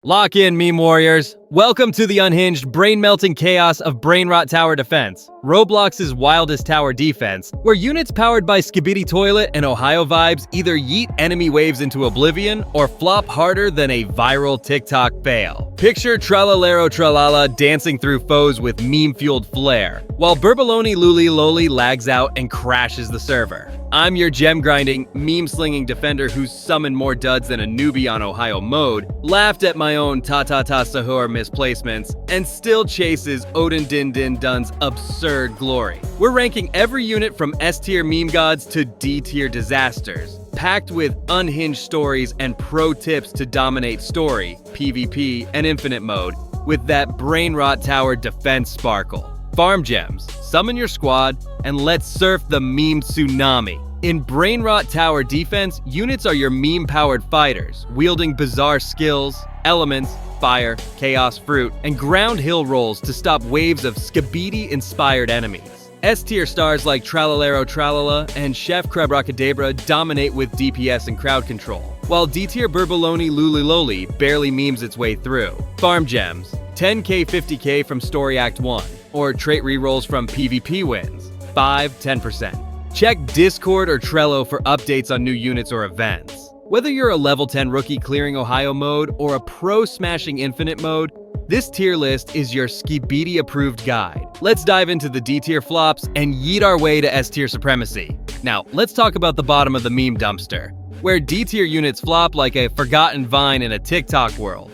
Lock in, meme warriors. Welcome to the unhinged, brain-melting chaos of Brainrot Tower Defense, Roblox's wildest tower defense, where units powered by Skibidi Toilet and Ohio vibes either yeet enemy waves into oblivion or flop harder than a viral TikTok fail. Picture Tralalero Tralala dancing through foes with meme-fueled flair, while Burbaloni Loli lags out and crashes the server. I'm your gem-grinding, meme-slinging defender who's summoned more duds than a newbie on Ohio mode, laughed at my own ta-ta-ta sahur misplacements, and still chases Odin Din Din Dun's absurd glory. We're ranking every unit from S-tier meme gods to D-tier disasters, packed with unhinged stories and pro tips to dominate story, PvP, and infinite mode with that Brainrot Tower Defense sparkle. Farm gems, summon your squad, and let's surf the meme tsunami. In Brainrot Tower Defense, units are your meme-powered fighters, wielding bizarre skills, elements, fire, chaos fruit, and ground hill rolls to stop waves of Skibidi-inspired enemies. S-tier stars like Tralalero Tralala and Chef Crab-Rockadabra dominate with DPS and crowd control, while D-tier Burbaloni Luli barely memes its way through. Farm gems, 10k 50k from Story Act 1, or trait rerolls from PvP wins, 5-10%. Check Discord or Trello for updates on new units or events. Whether you're a level 10 rookie clearing Ohio mode or a pro smashing infinite mode, this tier list is your Skibidi approved guide. Let's dive into the D tier flops and yeet our way to S tier supremacy. Now, let's talk about the bottom of the meme dumpster, where D tier units flop like a forgotten vine in a TikTok world.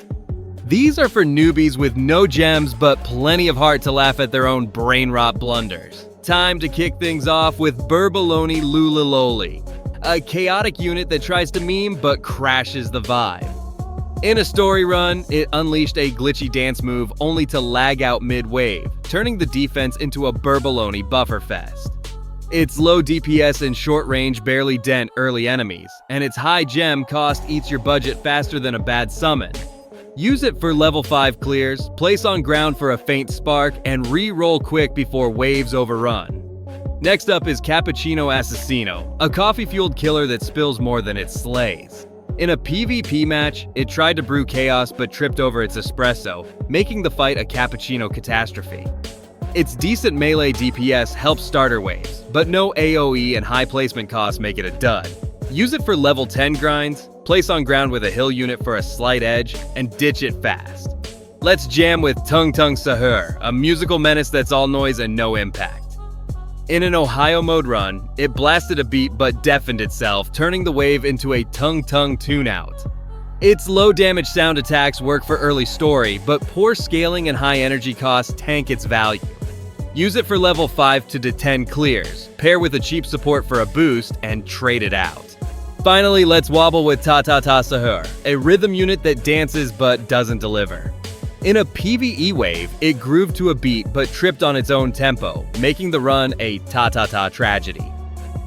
These are for newbies with no gems but plenty of heart to laugh at their own brain rot blunders. Time to kick things off with Burbaloni Luli, a chaotic unit that tries to meme but crashes the vibe. In a story run, it unleashed a glitchy dance move only to lag out mid-wave, turning the defense into a Burbaloni buffer fest. Its low DPS and short range barely dent early enemies, and its high gem cost eats your budget faster than a bad summon. Use it for level 5 clears, place on ground for a faint spark, and re-roll quick before waves overrun. Next up is Cappuccino Assassino, a coffee-fueled killer that spills more than it slays. In a PvP match, it tried to brew chaos but tripped over its espresso, making the fight a cappuccino catastrophe. Its decent melee DPS helps starter waves, but no AoE and high placement costs make it a dud. Use it for level 10 grinds, place on ground with a hill unit for a slight edge, and ditch it fast. Let's jam with Tung Tung Sahur, a musical menace that's all noise and no impact. In an Ohio mode run, it blasted a beat but deafened itself, turning the wave into a Tung Tung tune-out. Its low damage sound attacks work for early story, but poor scaling and high energy costs tank its value. Use it for level 5 to 10 clears, pair with a cheap support for a boost, and trade it out. Finally, let's wobble with Ta-Ta-Ta Sahur, a rhythm unit that dances but doesn't deliver. In a PvE wave, it grooved to a beat but tripped on its own tempo, making the run a ta-ta-ta tragedy.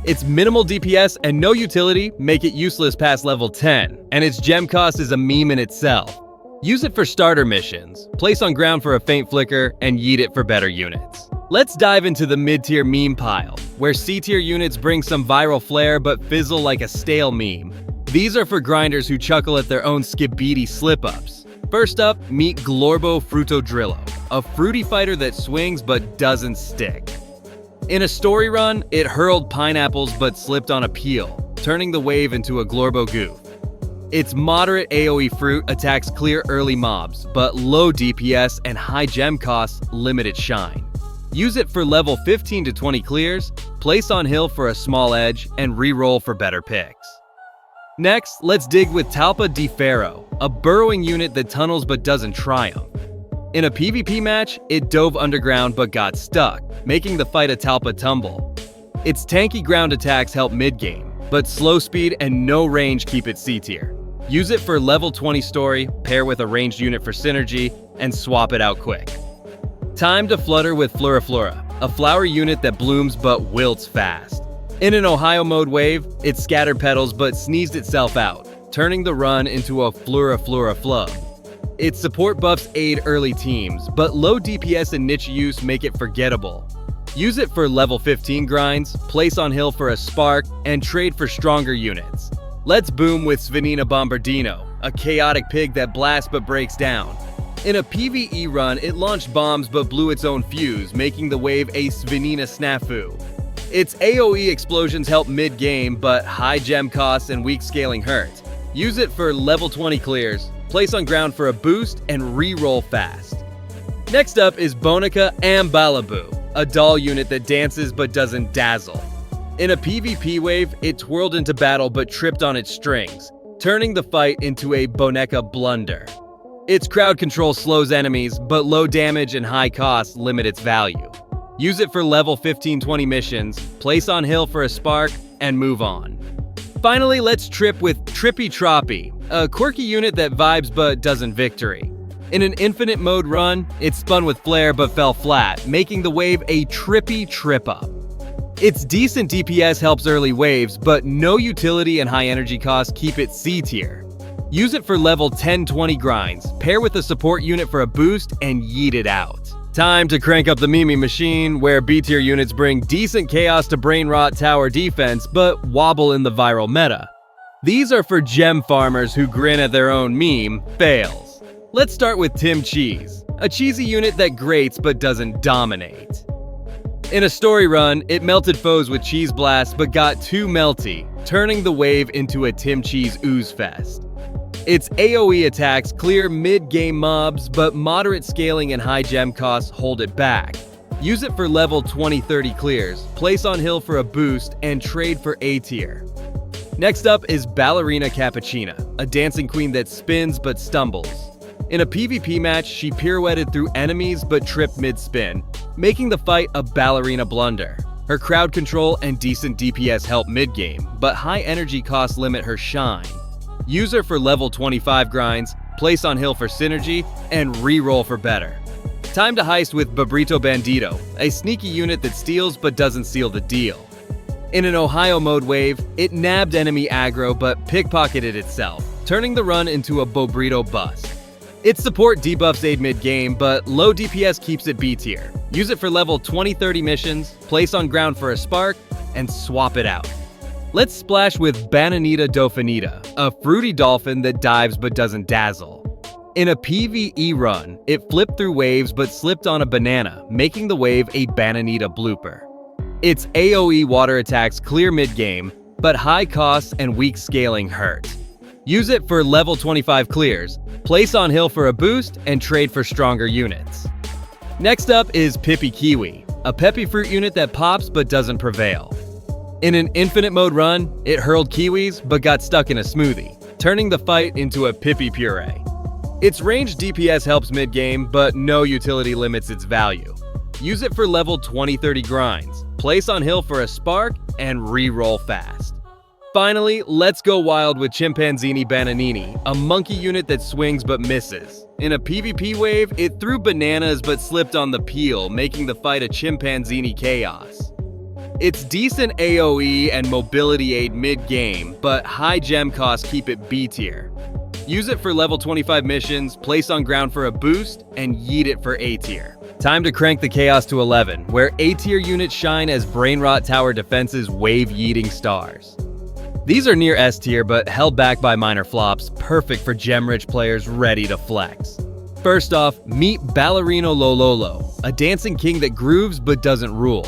Its minimal DPS and no utility make it useless past level 10, and its gem cost is a meme in itself. Use it for starter missions, place on ground for a faint flicker, and yeet it for better units. Let's dive into the mid-tier meme pile, where C-tier units bring some viral flair but fizzle like a stale meme. These are for grinders who chuckle at their own Skibidi slip-ups. First up, meet Glorbo Frutodrillo, a fruity fighter that swings but doesn't stick. In a story run, it hurled pineapples but slipped on a peel, turning the wave into a Glorbo goof. Its moderate AoE fruit attacks clear early mobs, but low DPS and high gem costs limit its shine. Use it for level 15 to 20 clears, place on hill for a small edge, and re-roll for better picks. Next, let's dig with Talpa di Ferro, a burrowing unit that tunnels but doesn't triumph. In a PvP match, it dove underground but got stuck, making the fight a Talpa tumble. Its tanky ground attacks help mid-game, but slow speed and no range keep it C-tier. Use it for level 20 story, pair with a ranged unit for synergy, and swap it out quick. Time to flutter with Floriflora, a flower unit that blooms but wilts fast. In an Ohio mode wave, it scattered petals but sneezed itself out, turning the run into a Flora flub. Its support buffs aid early teams, but low DPS and niche use make it forgettable. Use it for level 15 grinds, place on hill for a spark, and trade for stronger units. Let's boom with Svenina Bombardino, a chaotic pig that blasts but breaks down. In a PvE run, it launched bombs but blew its own fuse, making the wave a Svenina Snafu. Its AoE explosions help mid-game, but high gem costs and weak scaling hurt. Use it for level 20 clears, place on ground for a boost, and re-roll fast. Next up is Bonica Ambalaboo, a doll unit that dances but doesn't dazzle. In a PvP wave, it twirled into battle but tripped on its strings, turning the fight into a Boneca blunder. Its crowd control slows enemies, but low damage and high costs limit its value. Use it for level 15-20 missions, place on hill for a spark, and move on. Finally, let's trip with Trippy Troppy, a quirky unit that vibes but doesn't victory. In an infinite mode run, it spun with flare but fell flat, making the wave a trippy trip-up. Its decent DPS helps early waves, but no utility and high energy costs keep it C tier. Use it for level 10-20 grinds, pair with a support unit for a boost, and yeet it out. Time to crank up the Mimi machine, where B tier units bring decent chaos to Brainrot Tower Defense, but wobble in the viral meta. These are for gem farmers who grin at their own meme, fails. Let's start with Tim Cheese, a cheesy unit that grates but doesn't dominate. In a story run, it melted foes with Cheese Blast but got too melty, turning the wave into a Tim Cheese ooze fest. Its AoE attacks clear mid-game mobs, but moderate scaling and high gem costs hold it back. Use it for level 20-30 clears, place on hill for a boost, and trade for A tier. Next up is Ballerina Cappuccina, a dancing queen that spins but stumbles. In a PvP match, she pirouetted through enemies but tripped mid-spin, making the fight a ballerina blunder. Her crowd control and decent DPS help mid-game, but high energy costs limit her shine. Use her for level 25 grinds, place on hill for synergy, and re-roll for better. Time to heist with Babrito Bandito, a sneaky unit that steals but doesn't seal the deal. In an Ohio mode wave, it nabbed enemy aggro but pickpocketed itself, turning the run into a Bobrito bust. Its support debuffs aid mid-game, but low DPS keeps it B tier. Use it for level 20-30 missions, place on ground for a spark, and swap it out. Let's splash with Bananita Dolphinita, a fruity dolphin that dives but doesn't dazzle. In a PvE run, it flipped through waves but slipped on a banana, making the wave a Bananita blooper. Its AoE water attacks clear mid-game, but high costs and weak scaling hurt. Use it for level 25 clears, place on hill for a boost, and trade for stronger units. Next up is Pippy Kiwi, a peppy fruit unit that pops but doesn't prevail. In an infinite mode run, it hurled kiwis but got stuck in a smoothie, turning the fight into a Pippy puree. Its ranged DPS helps mid-game, but no utility limits its value. Use it for level 20-30 grinds, place on hill for a spark, and re-roll fast. Finally, let's go wild with Chimpanzini Bananini, a monkey unit that swings but misses. In a PvP wave, it threw bananas but slipped on the peel, making the fight a Chimpanzini chaos. Its decent AoE and mobility aid mid-game, but high gem costs keep it B tier. Use it for level 25 missions, place on ground for a boost, and yeet it for A tier. Time to crank the chaos to 11, where A tier units shine as Brainrot Tower Defense's wave-yeeting stars. These are near S tier, but held back by minor flops, perfect for gem-rich players ready to flex. First off, meet Ballerino Lololo, a dancing king that grooves but doesn't rule.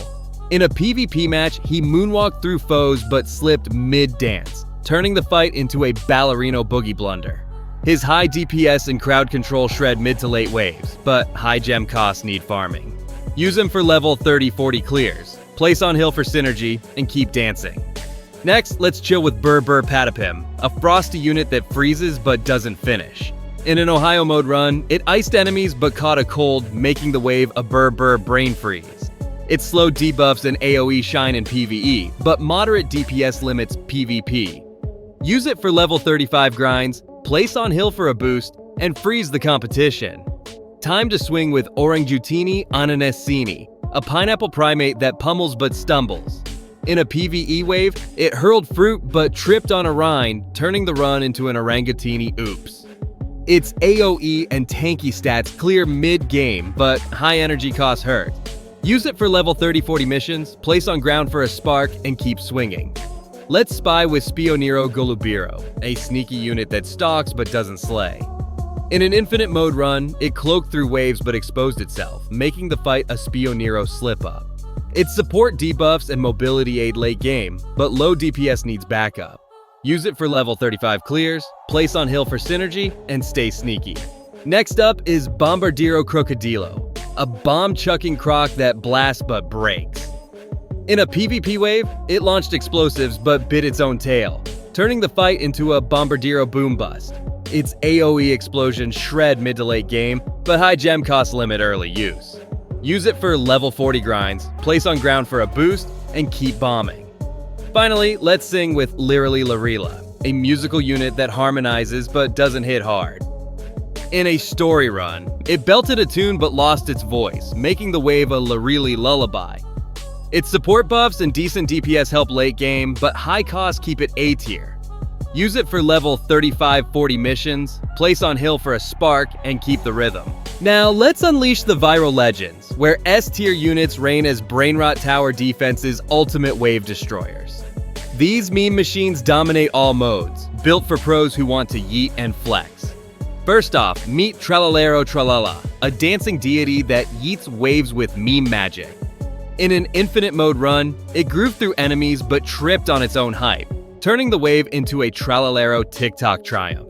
In a PvP match, he moonwalked through foes but slipped mid-dance, turning the fight into a Ballerino boogie blunder. His high DPS and crowd control shred mid to late waves, but high gem costs need farming. Use him for level 30-40 clears, place on hill for synergy, and keep dancing. Next, let's chill with Burr Patapim, a frosty unit that freezes but doesn't finish. In an Ohio mode run, it iced enemies but caught a cold, making the wave a Burr brain freeze. Its slow debuffs and AoE shine in PvE, but moderate DPS limits PvP. Use it for level 35 grinds, place on hill for a boost, and freeze the competition. Time to swing with Orangutini Ananasini, a pineapple primate that pummels but stumbles. In a PvE wave, it hurled fruit but tripped on a rind, turning the run into an orangutini oops. Its AoE and tanky stats clear mid-game, but high energy costs hurt. Use it for level 30-40 missions, place on ground for a spark, and keep swinging. Let's spy with Spionero Golubiro, a sneaky unit that stalks but doesn't slay. In an infinite mode run, it cloaked through waves but exposed itself, making the fight a Spionero slip-up. Its support debuffs and mobility aid late game, but low DPS needs backup. Use it for level 35 clears, place on hill for synergy, and stay sneaky. Next up is Bombardiro Crocodilo, a bomb-chucking croc that blasts but breaks. In a PvP wave, it launched explosives but bit its own tail, turning the fight into a Bombardiro boom bust. Its AoE explosions shred mid to late game, but high gem cost limit early use. Use it for level 40 grinds, place on ground for a boost, and keep bombing. Finally, let's sing with Lirily Larila, a musical unit that harmonizes but doesn't hit hard. In a story run, it belted a tune but lost its voice, making the wave a Lirily lullaby. Its support buffs and decent DPS help late game, but high costs keep it A tier. Use it for level 35-40 missions, place on hill for a spark, and keep the rhythm. Now let's unleash the viral legends, where S tier units reign as Brainrot Tower Defense's ultimate wave destroyers. These meme machines dominate all modes, built for pros who want to yeet and flex. First off, meet Tralalero Tralala, a dancing deity that yeets waves with meme magic. In an infinite mode run, it grooved through enemies but tripped on its own hype, turning the wave into a Tralalero TikTok triumph.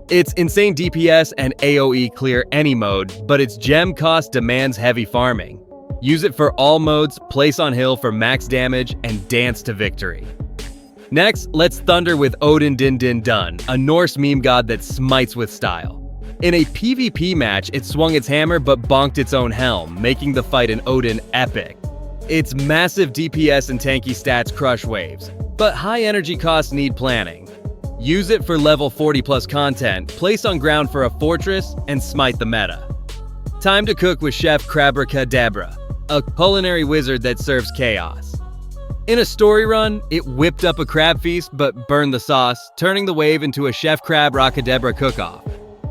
Its insane DPS and AoE clear any mode, but its gem cost demands heavy farming. Use it for all modes, place on hill for max damage, and dance to victory. Next, let's thunder with Odin Din Din Dun, a Norse meme god that smites with style. In a PvP match, it swung its hammer but bonked its own helm, making the fight in Odin epic. Its massive DPS and tanky stats crush waves, but high energy costs need planning. Use it for level 40 plus content, place on ground for a fortress, and smite the meta. Time to cook with Chef Crabracadabra, a culinary wizard that serves chaos. In a story run, it whipped up a crab feast but burned the sauce, turning the wave into a Chef Crab Rockadabra cook-off.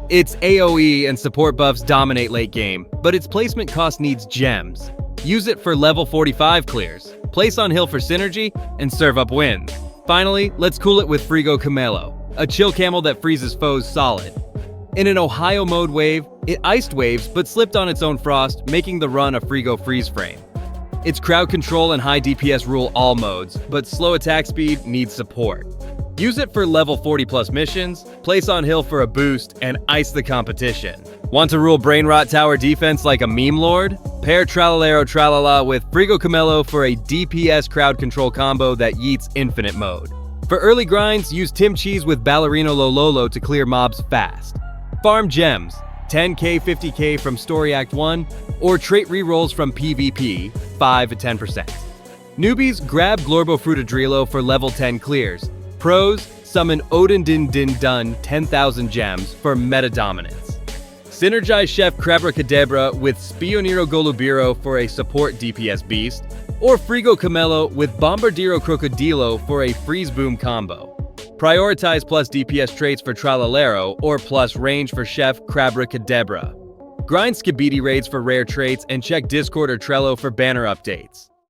Its AoE and support buffs dominate late game, but its placement cost needs gems. Use it for level 45 clears, place on hill for synergy, and serve up wins. Finally, let's cool it with Frigo Camelo, a chill camel that freezes foes solid. In an Ohio mode wave, it iced waves but slipped on its own frost, making the run a Frigo freeze frame. Its crowd control and high DPS rule all modes, but slow attack speed needs support. Use it for level 40 plus missions, place on hill for a boost, and ice the competition. Want to rule Brainrot Tower Defense like a meme lord? Pair Tralalero Tralala with Frigo Camelo for a DPS crowd control combo that yeets infinite mode. For early grinds, use Tim Cheese with Ballerino Lololo to clear mobs fast. Farm gems, 10k 50k from Story Act 1, or trait rerolls from PvP, 5 to 10%. Newbies, grab Glorbo Frutadrilo for level 10 clears. Pros, summon Odin Din Din Dun 10,000 gems for meta dominance. Synergize Chef Crabracadabra with Spionero Golubiro for a support DPS beast, or Frigo Camelo with Bombardiro Crocodilo for a freeze boom combo. Prioritize plus DPS traits for Tralalero or plus range for Chef Crabracadabra. Grind Skibidi raids for rare traits and check Discord or Trello for banner updates.